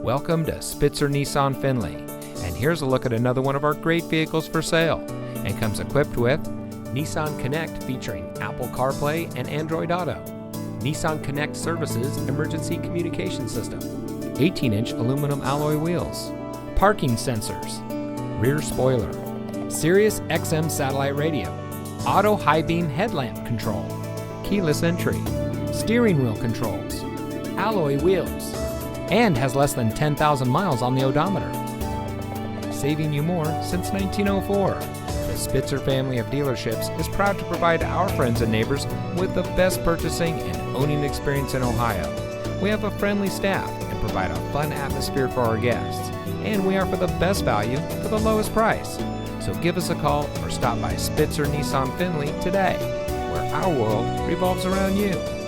Welcome to Spitzer Nissan Findlay, and here's a look at another one of our great vehicles for sale, and comes equipped with Nissan Connect featuring Apple CarPlay and Android Auto, Nissan Connect Services Emergency Communication System, 18-inch aluminum alloy wheels, parking sensors, rear spoiler, Sirius XM satellite radio, auto high beam headlamp control, keyless entry, steering wheel controls, alloy wheels, and has less than 10,000 miles on the odometer. Saving you more since 1904. The Spitzer family of dealerships is proud to provide our friends and neighbors with the best purchasing and owning experience in Ohio. We have a friendly staff and provide a fun atmosphere for our guests, and we offer the best value for the lowest price. So give us a call or stop by Spitzer Nissan Findlay today, where our world revolves around you.